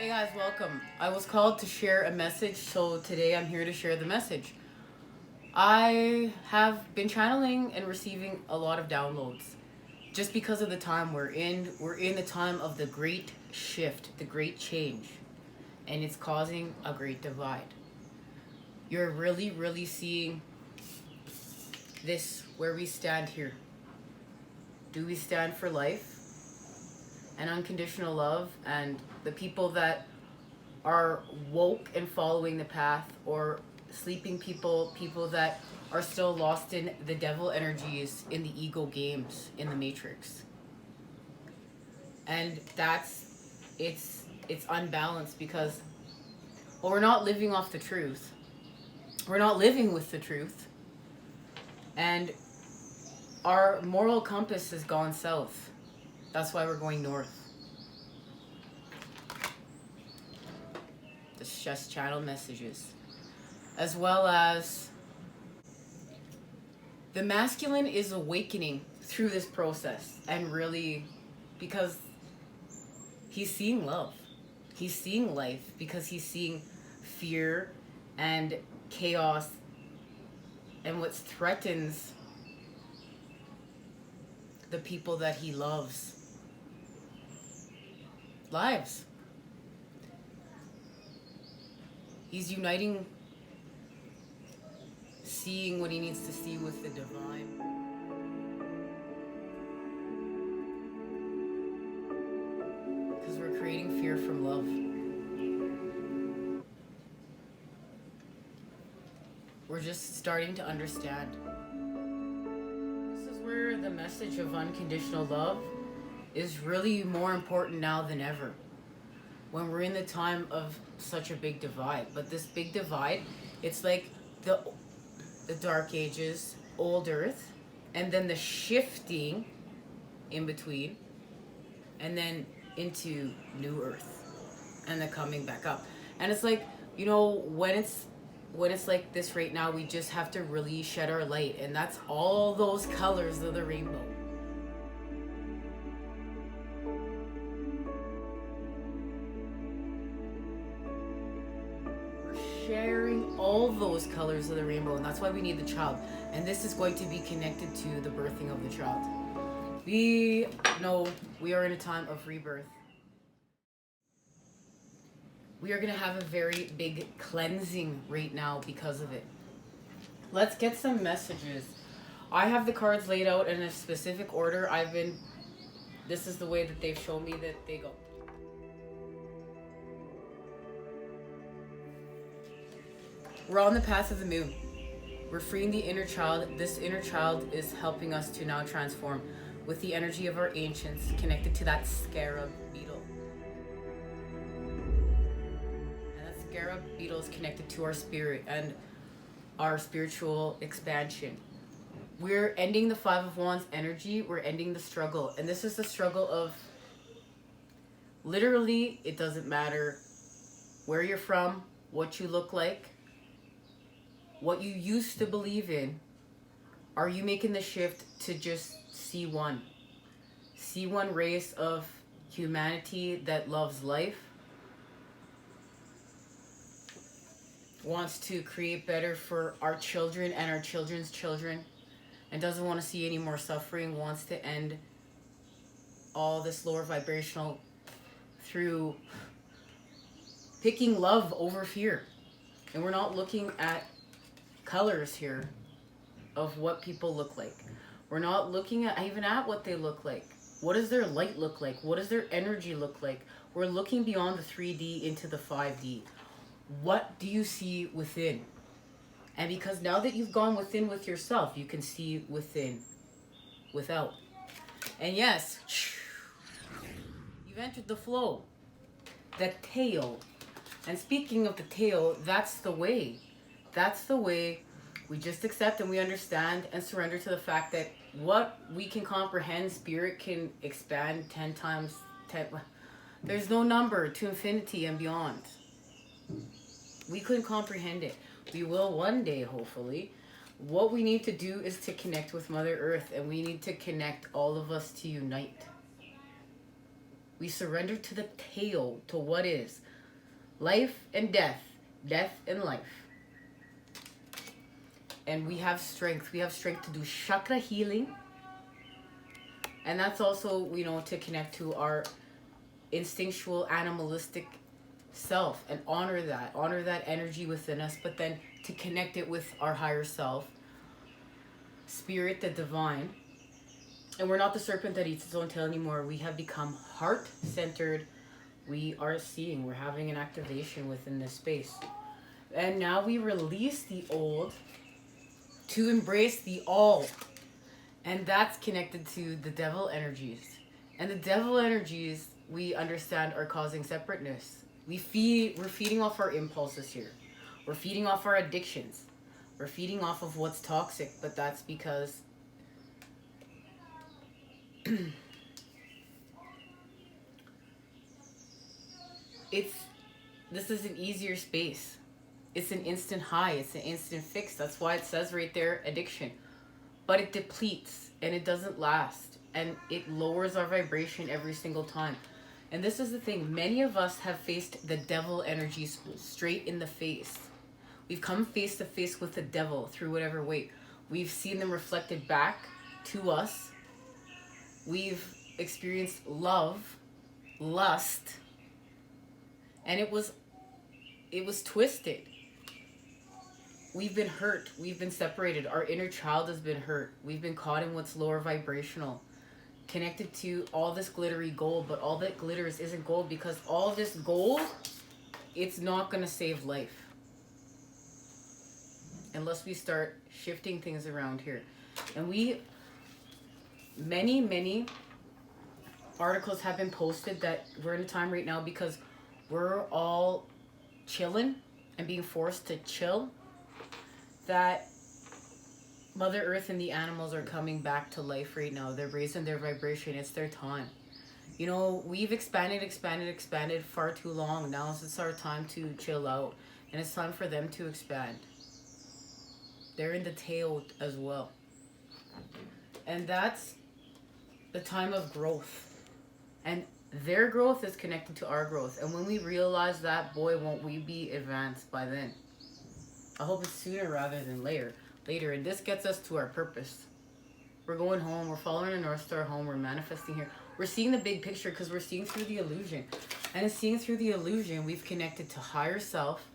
Hey guys, welcome. I was called to share a message, so today I'm here to share the message. I have been channeling and receiving a lot of downloads just because of the time we're in. We're in the time of the great shift, the great change, and it's causing a great divide. You're really seeing this where we stand here. Do we stand for life and unconditional love and the people that are woke and following the path, or sleeping people that are still lost in the devil energies, in the ego games, in the matrix? And it's unbalanced because, well, we're not living off the truth. We're not living with the truth. And our moral compass has gone south. That's why we're going north. It's just channel messages. As well as the masculine is awakening through this process, and really because he's seeing love. He's seeing life because he's seeing fear and chaos and what threatens the people that he loves lives. He's uniting, seeing what he needs to see with the divine. Because we're creating fear from love. We're just starting to understand. This is where the message of unconditional love is really more important now than ever, when we're in the time of such a big divide. But this big divide, it's like the dark ages, old earth, and then the shifting in between, and then into new earth, and the coming back up. And it's like, you know, when it's like this right now, we just have to really shed our light, and that's all those colors of the rainbow. Sharing all those colors of the rainbow, and that's why we need the child. And this is going to be connected to the birthing of the child. We know we are in a time of rebirth. We are going to have a very big cleansing right now because of it. Let's get some messages. I have the cards laid out in a specific order. This is the way that they've shown me that they go. We're on the path of the moon. We're freeing the inner child. This inner child is helping us to now transform with the energy of our ancients, connected to that scarab beetle. And that scarab beetle is connected to our spirit and our spiritual expansion. We're ending the Five of Wands energy. We're ending the struggle. And this is the struggle of, literally, it doesn't matter where you're from, what you look like, what you used to believe in. Are you making the shift to just see one race of humanity that loves life, wants to create better for our children and our children's children, and doesn't want to see any more suffering, wants to end all this lower vibrational through picking love over fear? And we're not looking at colors here of what people look like. We're not looking at even at what they look like. What does their light look like? What does their energy look like? We're looking beyond the 3D into the 5D. What do you see within? And because now that you've gone within with yourself, you can see within, without. And yes, you've entered the flow, the tail. And speaking of the tail, that's the way. That's the way. We just accept and we understand and surrender to the fact that what we can comprehend, spirit can expand 10 times 10. There's no number to infinity and beyond. We couldn't comprehend it. We will one day, hopefully. What we need to do is to connect with Mother Earth, and we need to connect all of us to unite. We surrender to the tail, to what is. Life and death. Death and life. And we have strength. We have strength to do chakra healing. And that's also, you know, to connect to our instinctual, animalistic self and honor that energy within us, but then to connect it with our higher self, spirit, the divine. And we're not the serpent that eats its own tail anymore. We have become heart-centered. We are seeing, we're having an activation within this space. And now we release the old to embrace the all. And that's connected to the devil energies. And the devil energies, we understand, are causing separateness. We're feeding off our impulses here. We're feeding off our addictions. We're feeding off of what's toxic, but that's because this is an easier space. It's an instant high. It's an instant fix. That's why it says right there, addiction. But it depletes and it doesn't last. And it lowers our vibration every single time. And this is the thing. Many of us have faced the devil energies straight in the face. We've come face to face with the devil through whatever way. We've seen them reflected back to us. We've experienced love, lust, and it was twisted. We've been hurt. We've been separated. Our inner child has been hurt. We've been caught in what's lower vibrational, connected to all this glittery gold, but all that glitters isn't gold, because all this gold, it's not going to save life unless we start shifting things around here. And many articles have been posted that we're in a time right now, because we're all chilling and being forced to chill, that Mother Earth and the animals are coming back to life right now. They're raising their vibration. It's their time. You know, we've expanded far too long. Now it's our time to chill out. And it's time for them to expand. They're in the tail as well. And that's the time of growth. And their growth is connected to our growth. And when we realize that, boy, won't we be advanced by then. I hope it's sooner rather than later. And this gets us to our purpose. We're going home. We're following a North Star home. We're manifesting here. We're seeing the big picture because we're seeing through the illusion. And in seeing through the illusion, we've connected to higher self,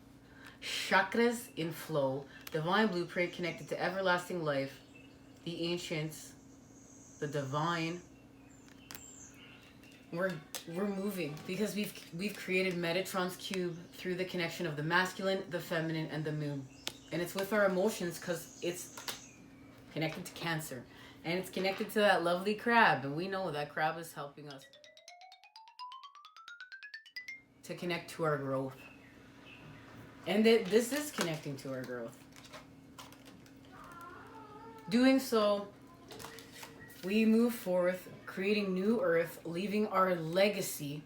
chakras in flow, divine blueprint connected to everlasting life, the ancients, the divine. We're moving because we've created Metatron's cube through the connection of the masculine, the feminine, and the moon. And it's with our emotions because it's connected to Cancer. And it's connected to that lovely crab. And we know that crab is helping us to connect to our growth. And this is connecting to our growth. Doing so, we move forth, creating new earth, leaving our legacy.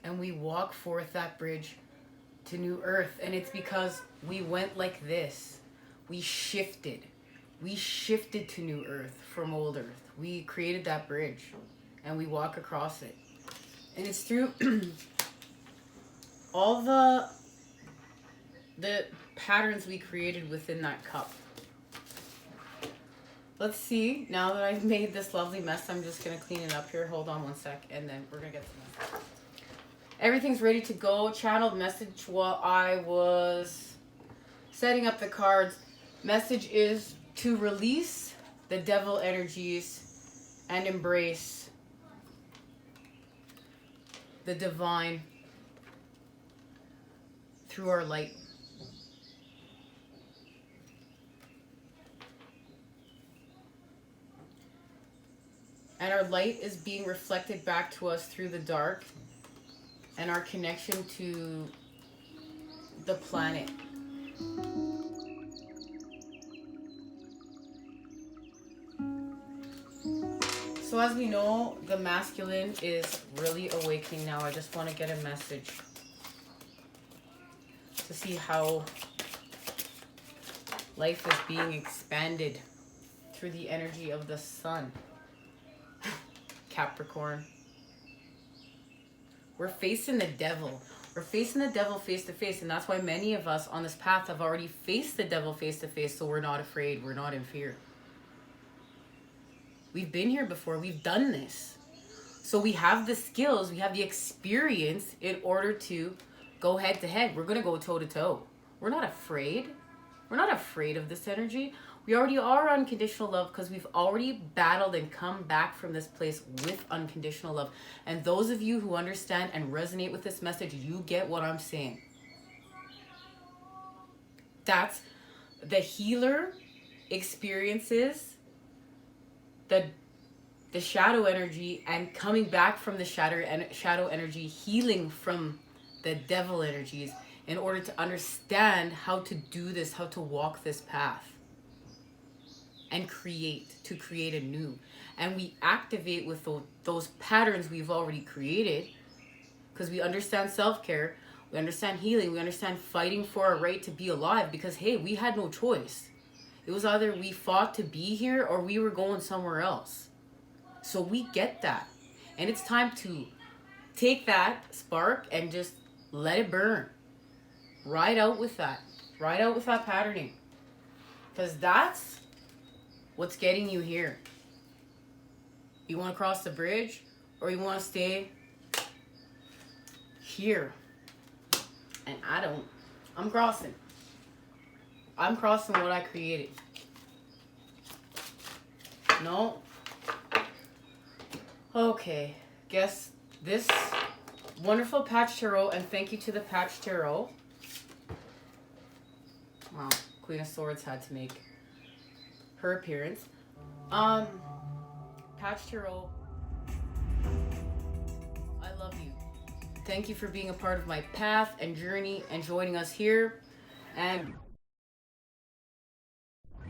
And we walk forth that bridge to new earth. And it's because we went like this. We shifted to new earth from old earth. We created that bridge and we walk across it. And it's through all the patterns we created within that cup. Let's see, now that I've made this lovely mess, I'm just going to clean it up here. Hold on one sec, and then we're going to get to this. Everything's ready to go. Channeled message while I was setting up the cards. Message is to release the devil energies and embrace the divine through our light. And our light is being reflected back to us through the dark and our connection to the planet. So as we know, the masculine is really awakening now. I just want to get a message to see how life is being expanded through the energy of the sun. Capricorn. We're facing the devil. We're facing the devil face to face. And that's why many of us on this path have already faced the devil face to face. So we're not afraid. We're not in fear. We've been here before. We've done this. So we have the skills. We have the experience in order to go head to head. We're going to go toe to toe. We're not afraid. We're not afraid of this energy. We already are unconditional love because we've already battled and come back from this place with unconditional love. And those of you who understand and resonate with this message, you get what I'm saying. That's the healer experiences the shadow energy and coming back from the shadow energy, healing from the devil energies in order to understand how to do this, how to walk this path. And create anew. And we activate with those patterns we've already created because we understand self-care, we understand healing, we understand fighting for our right to be alive because, hey, we had no choice. It was either we fought to be here or we were going somewhere else. So we get that. And it's time to take that spark and just let it burn. Ride out with that. Ride out with that patterning. Because that's what's getting you here. You want to cross the bridge or you want to stay here? And I don't. I'm crossing. I'm crossing what I created. No. Okay. Guess this wonderful Patch Tarot, and thank you to the Patch Tarot. Wow. Queen of Swords had to make her appearance. Patch Tarot, I love you. Thank you for being a part of my path and journey and joining us here. And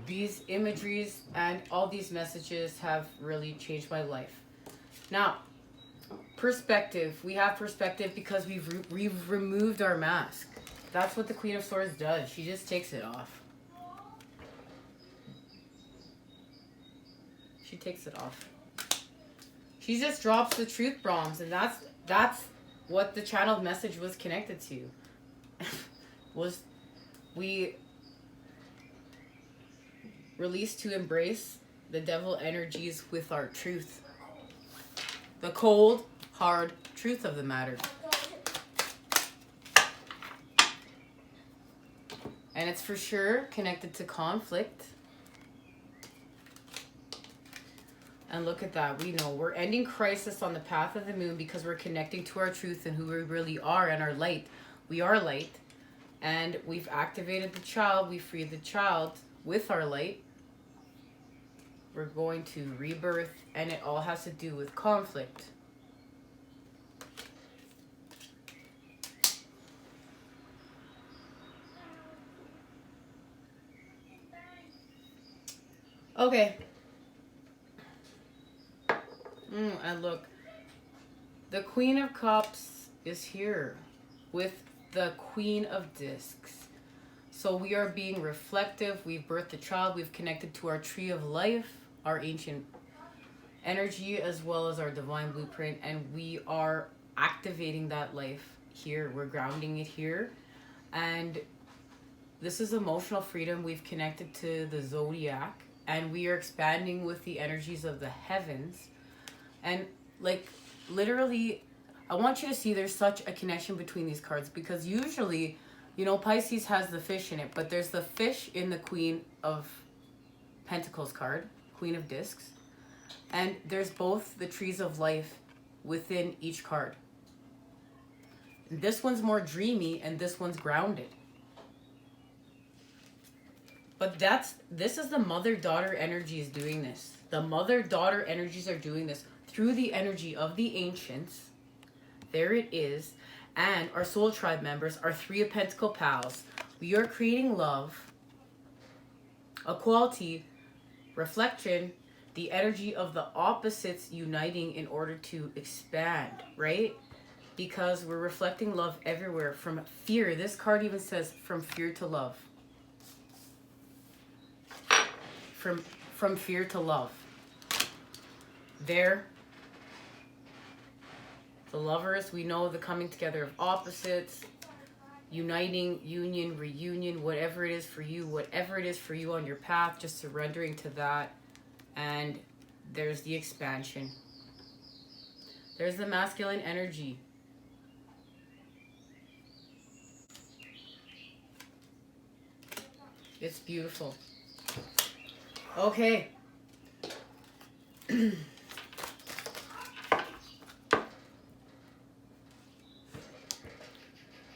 these imageries and all these messages have really changed my life. Now, perspective. We have perspective because we've removed our mask. That's what the Queen of Swords does. She just takes it off. She takes it off. She just drops the truth bombs, and that's what the channeled message was connected to. Was we released to embrace the devil energies with our truth. The cold, hard truth of the matter. And it's for sure connected to conflict. And look at that. We know we're ending crisis on the path of the moon because we're connecting to our truth and who we really are and our light. We are light. And we've activated the child. We freed the child with our light. We're going to rebirth. And it all has to do with conflict. Okay. And look, the Queen of Cups is here with the Queen of Discs. So we are being reflective. We've birthed the child. We've connected to our tree of life, our ancient energy, as well as our divine blueprint. And we are activating that life here. We're grounding it here. And this is emotional freedom. We've connected to the zodiac. And we are expanding with the energies of the heavens. And like literally, I want you to see there's such a connection between these cards because usually, you know, Pisces has the fish in it, but there's the fish in the Queen of Pentacles card, Queen of Discs. And there's both the trees of life within each card. This one's more dreamy and this one's grounded. But this is the mother-daughter energies doing this. The mother-daughter energies are doing this through the energy of the ancients. There it is. And our soul tribe members, our Three of Pentacle pals. We are creating love, equality, reflection, the energy of the opposites uniting in order to expand, right? Because we're reflecting love everywhere from fear. This card even says from fear to love. From fear to love. There The Lovers, we know the coming together of opposites, uniting, union, reunion, whatever it is for you, whatever it is for you on your path, just surrendering to that. And there's the expansion. There's the masculine energy. It's beautiful. Okay.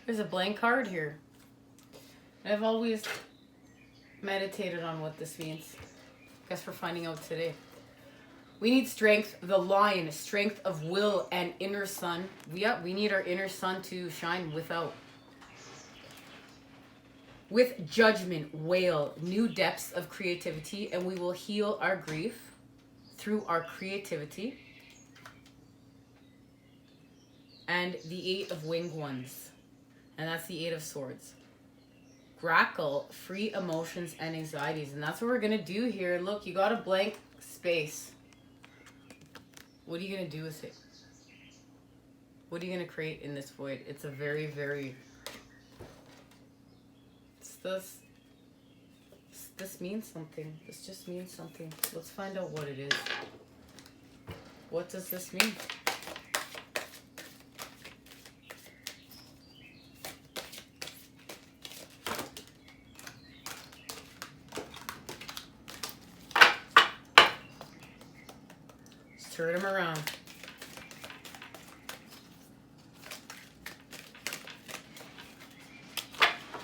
There's a blank card here. I've always meditated on what this means. Guess we're finding out today. We need strength, the lion, strength of will and inner sun. We need our inner sun to shine without. With judgment, wail, new depths of creativity, and we will heal our grief through our creativity. And the 8 of winged ones. And that's the 8 of swords. Grackle, free emotions and anxieties. And that's what we're going to do here. Look, you got a blank space. What are you going to do with it? What are you going to create in this void? It's a very, very... This means something. This just means something. Let's find out what it is. What does this mean? Let's turn him around.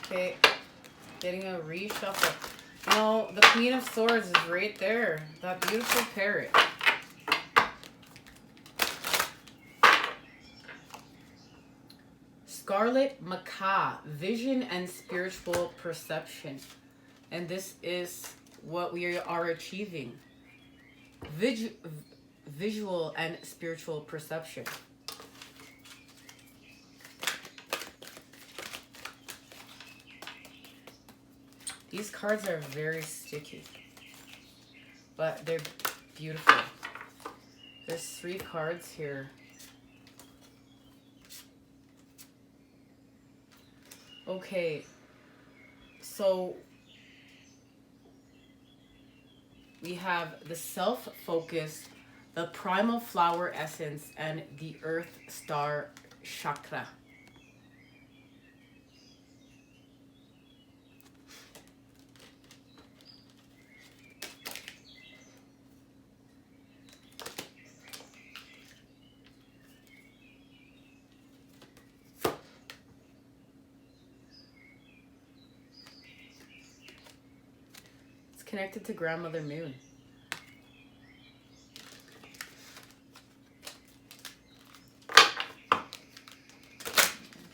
Okay. Getting a reshuffle. No, the Queen of Swords is right there. That beautiful parrot. Scarlet Macaw, vision and spiritual perception. And this is what we are achieving. Visual and spiritual perception. These cards are very sticky, but they're beautiful. There's 3 cards here. Okay, so we have the self-focus, the primal flower essence, and the earth star chakra. Connected to Grandmother Moon.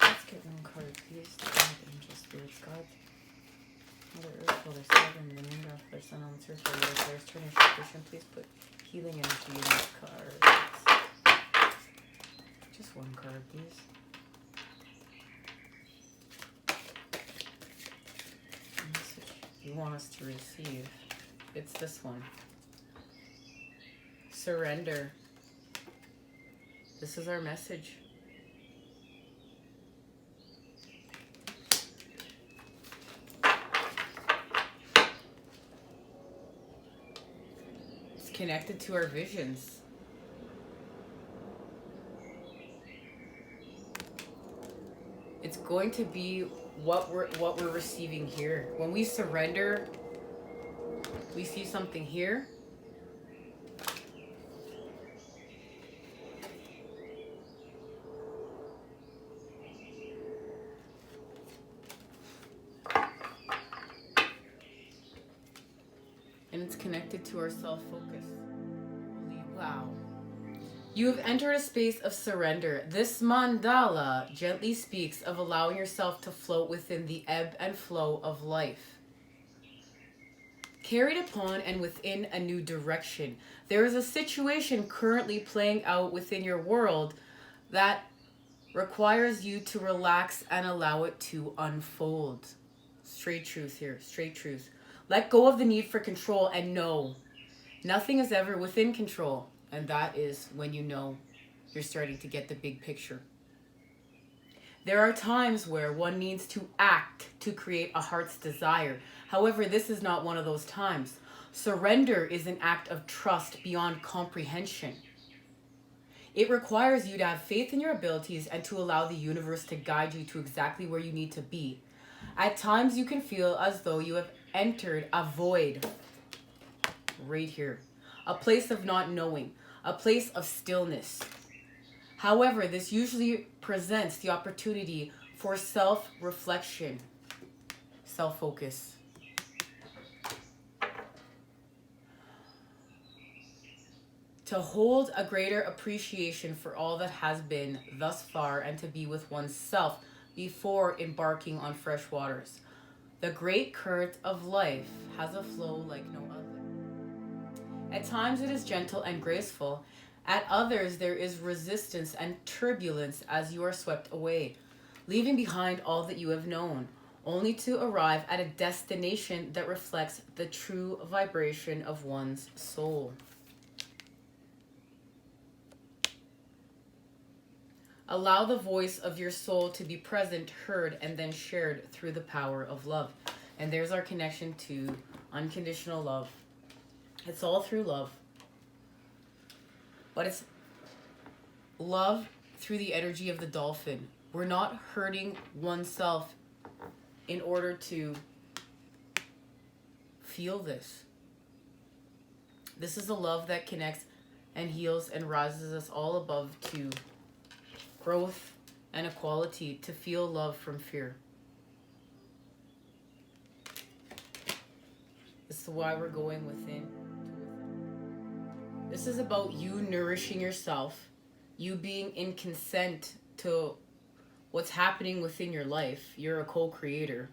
Let's get 1 card, please. Angel Spirits Guides. Mother Earth, Father Saturn, the Moon, God, Father Sun, on the Earth, Father Earth, Father Turn, Institution. Please put healing energy in these cards. Just 1 card, please. You want us to receive. It's this one. Surrender. This is our message. It's connected to our visions. It's going to be what we're receiving here. When we surrender, we see something here. And it's connected to our self-focus. Wow. You have entered a space of surrender. This mandala gently speaks of allowing yourself to float within the ebb and flow of life. Carried upon and within a new direction. There is a situation currently playing out within your world that requires you to relax and allow it to unfold. Straight truth here, straight truth. Let go of the need for control and know nothing is ever within control. And that is when you know you're starting to get the big picture. There are times where one needs to act to create a heart's desire. However, this is not one of those times. Surrender is an act of trust beyond comprehension. It requires you to have faith in your abilities and to allow the universe to guide you to exactly where you need to be. At times, you can feel as though you have entered a void. Right here. A place of not knowing. A place of stillness. However, this usually presents the opportunity for self-reflection, self-focus. To hold a greater appreciation for all that has been thus far and to be with oneself before embarking on fresh waters. The great current of life has a flow like no other. At times it is gentle and graceful. At others, there is resistance and turbulence as you are swept away, leaving behind all that you have known, only to arrive at a destination that reflects the true vibration of one's soul. Allow the voice of your soul to be present, heard, and then shared through the power of love. And there's our connection to unconditional love. It's all through love. But it's love through the energy of the dolphin. We're not hurting oneself in order to feel this. This is a love that connects and heals and rises us all above to growth and equality, to feel love from fear. This is why we're going within. This is about you nourishing yourself, you being in consent to what's happening within your life. You're a co-creator.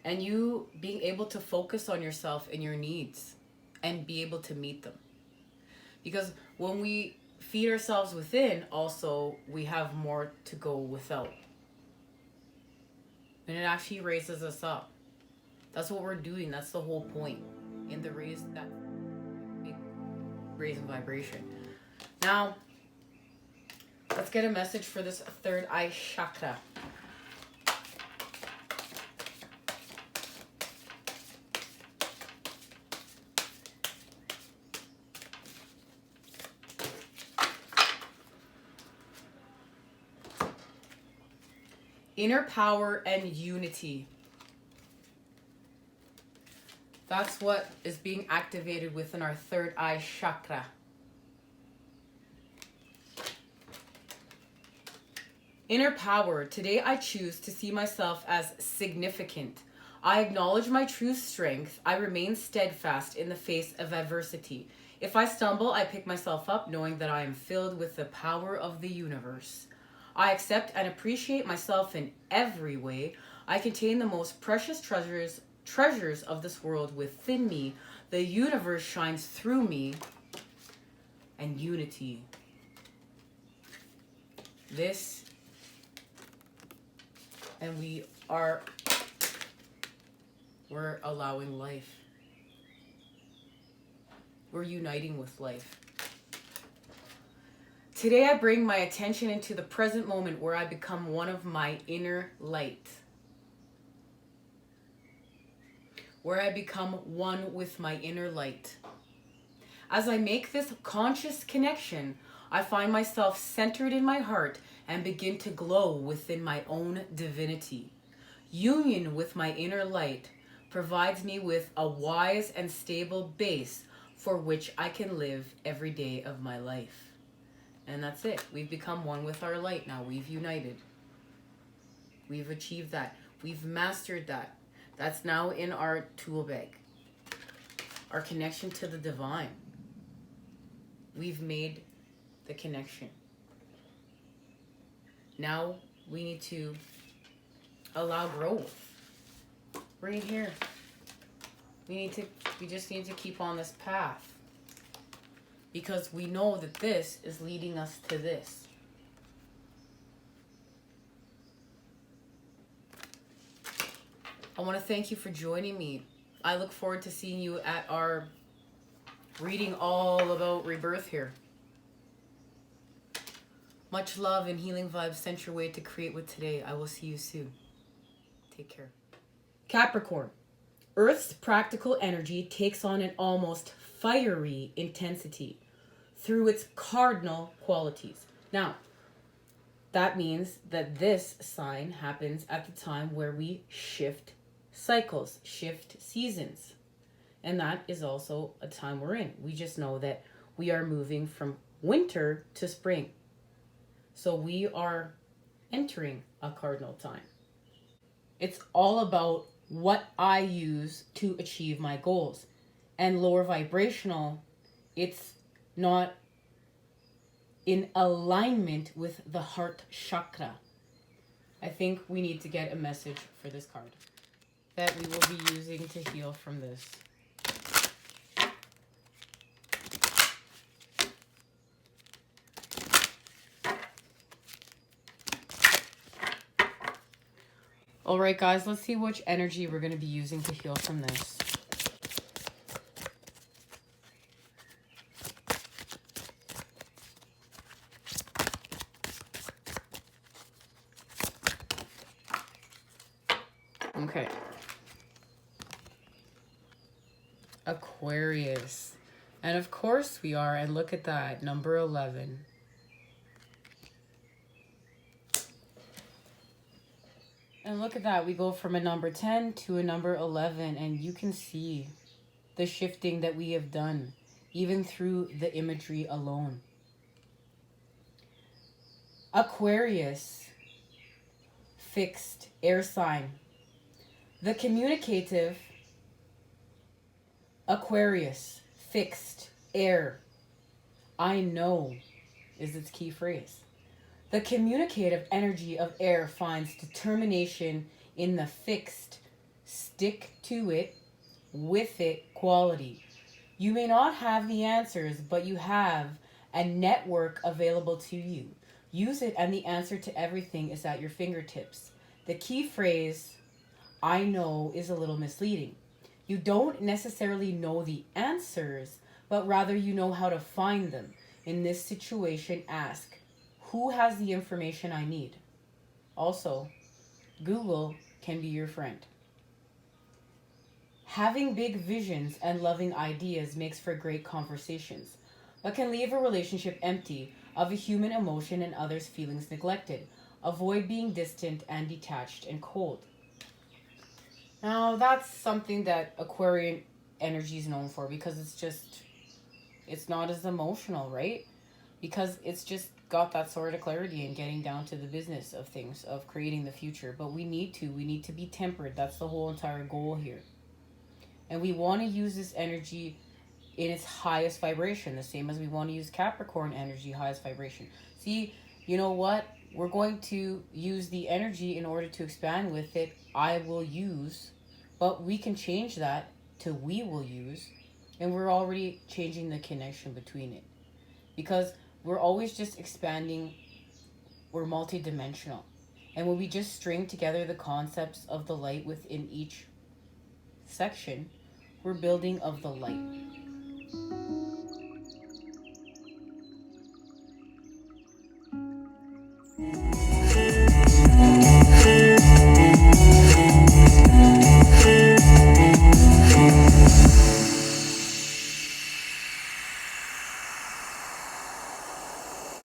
And you being able to focus on yourself and your needs and be able to meet them. Because when we feed ourselves within, also, we have more to go without. And it actually raises us up. That's what we're doing. That's the whole point in the raise in vibration. Now, let's get a message for this third eye chakra. Inner power and unity. That's what is being activated within our third eye chakra. Inner power. Today I choose to see myself as significant. I acknowledge my true strength. I remain steadfast in the face of adversity. If I stumble, I pick myself up, knowing that I am filled with the power of the universe. I accept and appreciate myself in every way. I contain the most precious treasures of this world within me. The universe shines through me. And unity. This, and we're allowing life. We're uniting with life. Today I bring my attention into the present moment where I become one of my inner light. Where I become one with my inner light. As I make this conscious connection, I find myself centered in my heart and begin to glow within my own divinity. Union with my inner light provides me with a wise and stable base for which I can live every day of my life. And that's it. We've become one with our light now. We've united. We've achieved that. We've mastered that. That's now in our tool bag. Our connection to the divine. We've made the connection. Now we need to allow growth. Right here. We just need to keep on this path. Because we know that this is leading us to this. I want to thank you for joining me. I look forward to seeing you at our reading all about rebirth here. Much love and healing vibes sent your way to create with today. I will see you soon. Take care. Capricorn. Earth's practical energy takes on an almost fiery intensity through its cardinal qualities. Now, that means that this sign happens at the time where we shift cycles, shift seasons. And that is also a time we're in. We just know that we are moving from winter to spring. So we are entering a cardinal time. It's all about what I use to achieve my goals. And lower vibrational, it's not in alignment with the heart chakra. I think we need to get a message for this card that we will be using to heal from this. All right, guys, let's see which energy we're going to be using to heal from this. Okay. Aquarius. And of course we are. And look at that. Number 11. And look at that. We go from a number 10 to a number 11. And you can see the shifting that we have done, even through the imagery alone. Aquarius. Fixed air sign. The communicative Aquarius, fixed air. I know is its key phrase. The communicative energy of air finds determination in the fixed, stick to it, with it quality. You may not have the answers, but you have a network available to you. Use it, and the answer to everything is at your fingertips. The key phrase, I know, is a little misleading. You don't necessarily know the answers, but rather you know how to find them. In this situation, ask, who has the information I need? Also, Google can be your friend. Having big visions and loving ideas makes for great conversations, but can leave a relationship empty of a human emotion and others' feelings neglected. Avoid being distant and detached and cold. Now, that's something that Aquarian energy is known for, because it's not as emotional, right? Because it's just got that sort of clarity and getting down to the business of things, of creating the future. But we need to be tempered. That's the whole entire goal here. And we want to use this energy in its highest vibration, the same as we want to use Capricorn energy, highest vibration. See, you know what? We're going to use the energy in order to expand with it. I will use, but we can change that to we will use, and we're already changing the connection between it, because we're always just expanding. We're multidimensional, and when we just string together the concepts of the light within each section, we're building of the light.